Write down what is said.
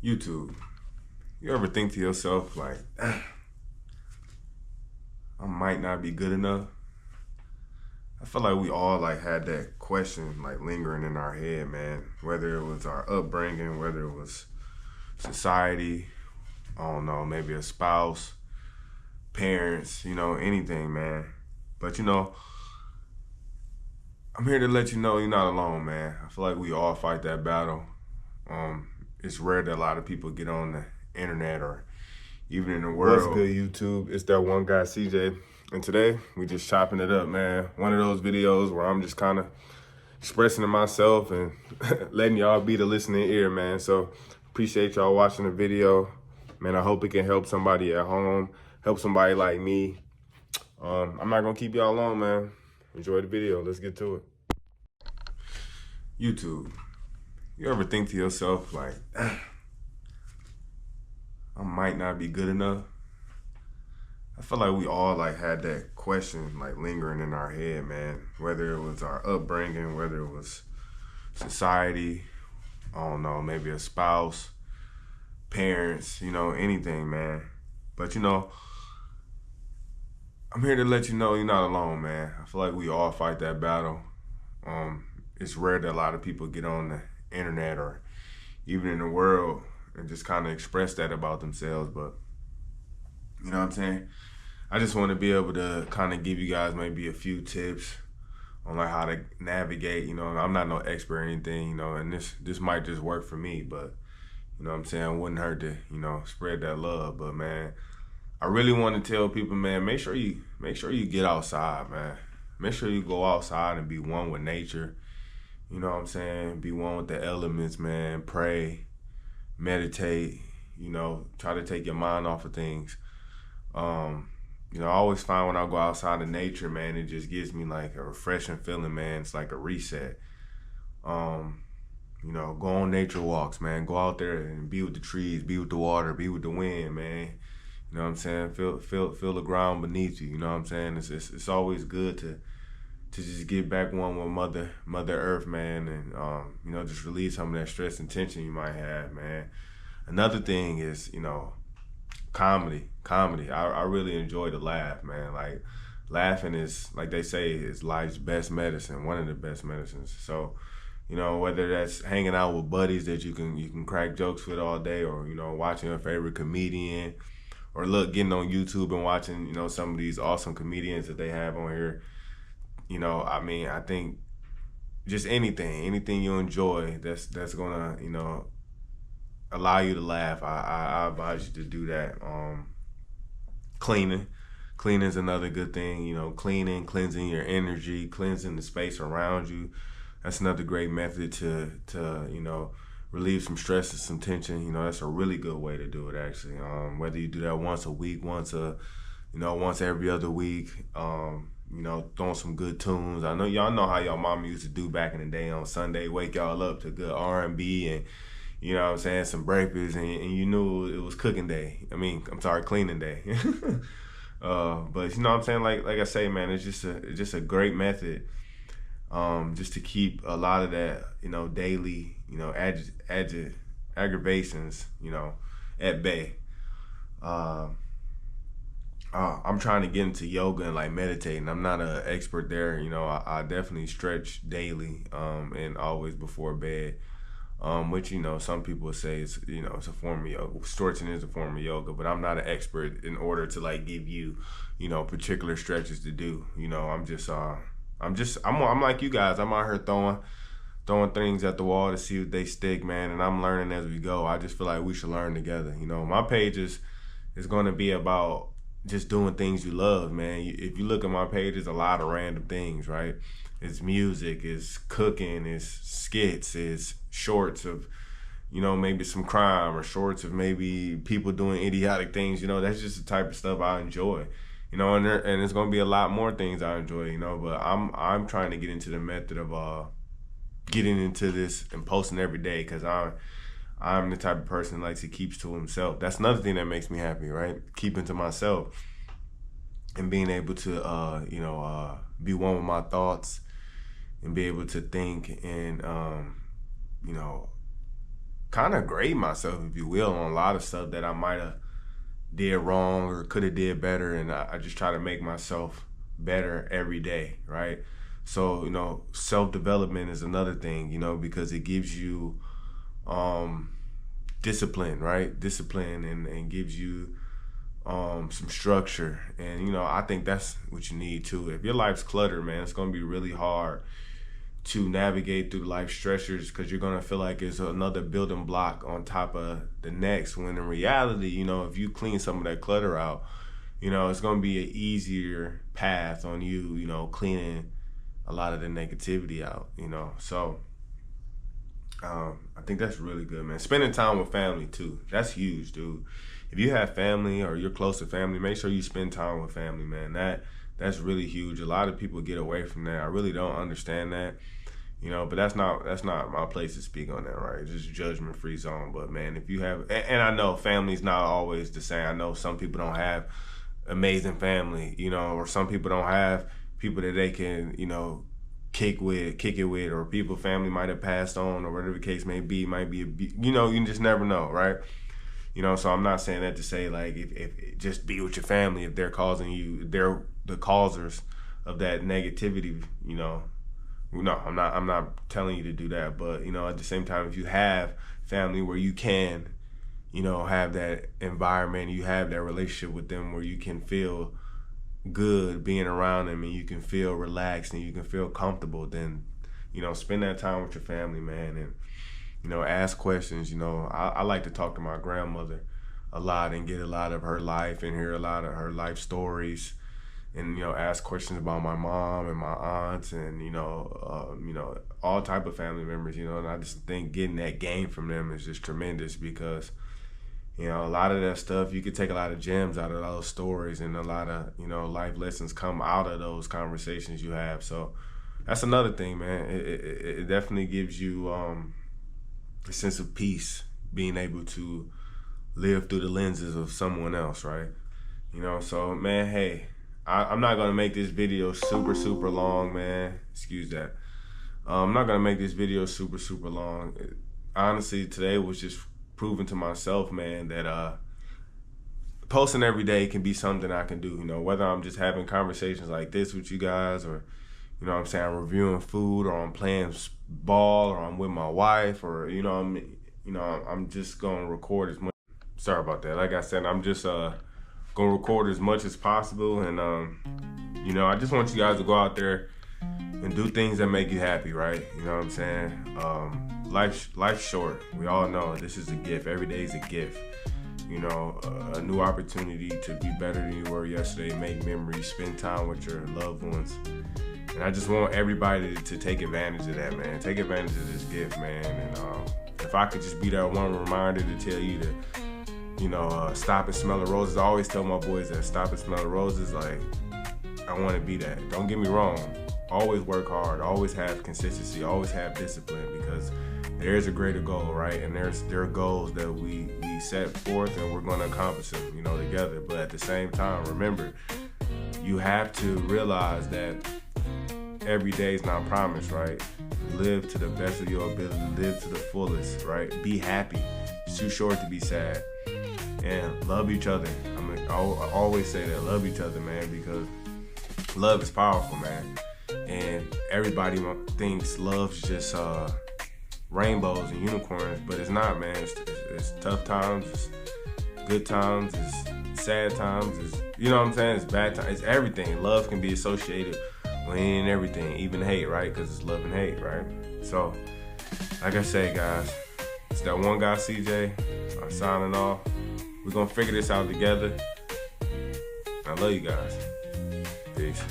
YouTube, you ever think to yourself, like, I might not be good enough? I feel like we all like had that question like lingering in our head, man. Whether it was our upbringing, whether it was society, I don't know, maybe a spouse, parents, anything, man. But I'm here to let you know you're not alone, man. I feel like we all fight that battle. It's rare that a lot of people get on the internet or even in the What's world. good, YouTube? It's that one guy, CJ. And today, we just chopping it up, man. One of those videos where I'm just kind of expressing to myself and letting y'all be the listening ear, man. So, appreciate y'all watching the video. Man, I hope it can help somebody at home, help somebody like me. I'm not going to keep y'all long, man. Enjoy the video. Let's get to it. YouTube, you ever think to yourself, like, I might not be good enough? I feel like we all like had that question like lingering in our head, man. Whether it was our upbringing, whether it was society, I don't know, maybe a spouse, parents, anything, man. But I'm here to let you know you're not alone, man. I feel like we all fight that battle. It's rare that a lot of people get on the internet or even in the world and just kind of express that about themselves. But you know what I'm saying? I just want to be able to kind of give you guys maybe a few tips on like how to navigate. I'm not no expert or anything, and this might just work for me, but you know what I'm saying? It wouldn't hurt to, spread that love. But man, I really want to tell people, man, make sure you get outside, man. Make sure you go outside and be one with nature. You know what I'm saying? Be one with the elements, man. Pray, meditate, try to take your mind off of things. I always find when I go outside in nature, man, it just gives me like a refreshing feeling, man. It's like a reset. Go on nature walks, man. Go out there and be with the trees, be with the water, be with the wind, man. You know what I'm saying? Feel the ground beneath you. You know what I'm saying? It's always good to just get back one with Mother Earth, man, and just release some of that stress and tension you might have, man. Another thing is, comedy. I really enjoy to laugh, man. Like laughing is, like they say, is life's best medicine, one of the best medicines. So, whether that's hanging out with buddies that you can crack jokes with all day, or watching your favorite comedian, or getting on YouTube and watching some of these awesome comedians that they have on here. I think just anything you enjoy that's gonna allow you to laugh. I advise you to do that. Cleaning is another good thing. Cleansing your energy, cleansing the space around you. That's another great method to relieve some stress and some tension. That's a really good way to do it, actually. Whether you do that once a week, once every other week. Throwing some good tunes. I know y'all know how y'all mama used to do back in the day on Sunday, wake y'all up to good R&B and some breakfast, and you knew it was cooking day. I'm sorry, cleaning day. But you know what I'm saying? Like I say, man, it's just a great method, just to keep a lot of that, daily, aggravations, at bay. I'm trying to get into yoga and like meditating. I'm not an expert there. I definitely stretch daily, and always before bed. Which some people say it's a form of yoga. Stretching is a form of yoga, but I'm not an expert in order to like give you, particular stretches to do. I'm like you guys. I'm out here throwing things at the wall to see if they stick, man. And I'm learning as we go. I just feel like we should learn together. My page is going to be about just doing things you love, man. If you look at my page, there's a lot of random things, right? It's music, it's cooking, it's skits, it's shorts of, maybe some crime, or shorts of maybe people doing idiotic things. That's just the type of stuff I enjoy. And there's gonna be a lot more things I enjoy. But I'm trying to get into the method of getting into this and posting every day, because I'm the type of person that likes to keep to himself. That's another thing that makes me happy, right? Keeping to myself and being able to, be one with my thoughts and be able to think and, kind of grade myself, if you will, on a lot of stuff that I might have did wrong or could have did better, and I just try to make myself better every day, right? So, you know, self-development is another thing, you know, because it gives you discipline, right? Discipline, and gives you some structure. And, you know, I think that's what you need too. If your life's cluttered, man, it's going to be really hard to navigate through life stressors, because you're going to feel like it's another building block on top of the next, when in reality, you know, if you clean some of that clutter out, you know, it's going to be an easier path on you, you know, cleaning a lot of the negativity out, you know. So I think that's really good, man. Spending time with family too, that's huge, dude. If you have family or you're close to family, make sure you spend time with family, man. That's really huge. A lot of people get away from that. I really don't understand that, you know, but that's not my place to speak on that, right? It's just judgment-free zone. But man, if you have, and I know family's not always the same. I know some people don't have amazing family, you know, or some people don't have people that they can, you know, kick it with, or people, family might have passed on, or whatever the case may be, might be, you know, you just never know, right? You know, so I'm not saying that to say, like, if just be with your family if they're causing you, they're the causers of that negativity, you know. No, I'm not telling you to do that, but, you know, at the same time, if you have family where you can, you know, have that environment, you have that relationship with them where you can feel good being around them, and you can feel relaxed and you can feel comfortable, then, you know, spend that time with your family, man. And, you know, ask questions. You know, I like to talk to my grandmother a lot and get a lot of her life and hear a lot of her life stories, and, you know, ask questions about my mom and my aunts, and, you know, all type of family members, you know. And I just think getting that game from them is just tremendous, because, you know, a lot of that stuff, you could take a lot of gems out of those stories, and a lot of, you know, life lessons come out of those conversations you have. So that's another thing, man. It definitely gives you a sense of peace, being able to live through the lenses of someone else, right? You know, so, man, hey, I'm not going to make this video super long, man. Excuse that. I'm not going to make this video super long. Honestly, today was just proving to myself, man, that posting every day can be something I can do. You know, whether I'm just having conversations like this with you guys, or, you know what I'm saying, I'm reviewing food, or I'm playing ball, or I'm with my wife, or, you know, I'm just going to record as much. Sorry about that. Like I said, I'm just gonna record as much as possible, and you know, I just want you guys to go out there and do things that make you happy, right? You know what I'm saying? Life's short. We all know this is a gift. Every day is a gift. You know, a new opportunity to be better than you were yesterday, make memories, spend time with your loved ones. And I just want everybody to take advantage of that, man. Take advantage of this gift, man. And if I could just be that one reminder to tell you to, you know, stop and smell the roses. I always tell my boys that, stop and smell the roses. Like, I want to be that. Don't get me wrong. Always work hard. Always have consistency. Always have discipline, because there is a greater goal, right? And there are goals that we set forth, and we're going to accomplish them, you know, together. But at the same time, remember, you have to realize that every day is not promised, right? Live to the best of your ability. Live to the fullest, right? Be happy. It's too short to be sad. And love each other. I always say that, love each other, man, because love is powerful, man. And everybody thinks love's just rainbows and unicorns, but it's not, man. It's tough times, it's good times, it's sad times, it's, you know what I'm saying, it's bad times, it's everything. Love can be associated with any and everything, even hate, right? Because it's love and hate, right? So, like I say, guys, it's that one guy, CJ. I'm signing off. We're gonna figure this out together. I love you guys. Peace.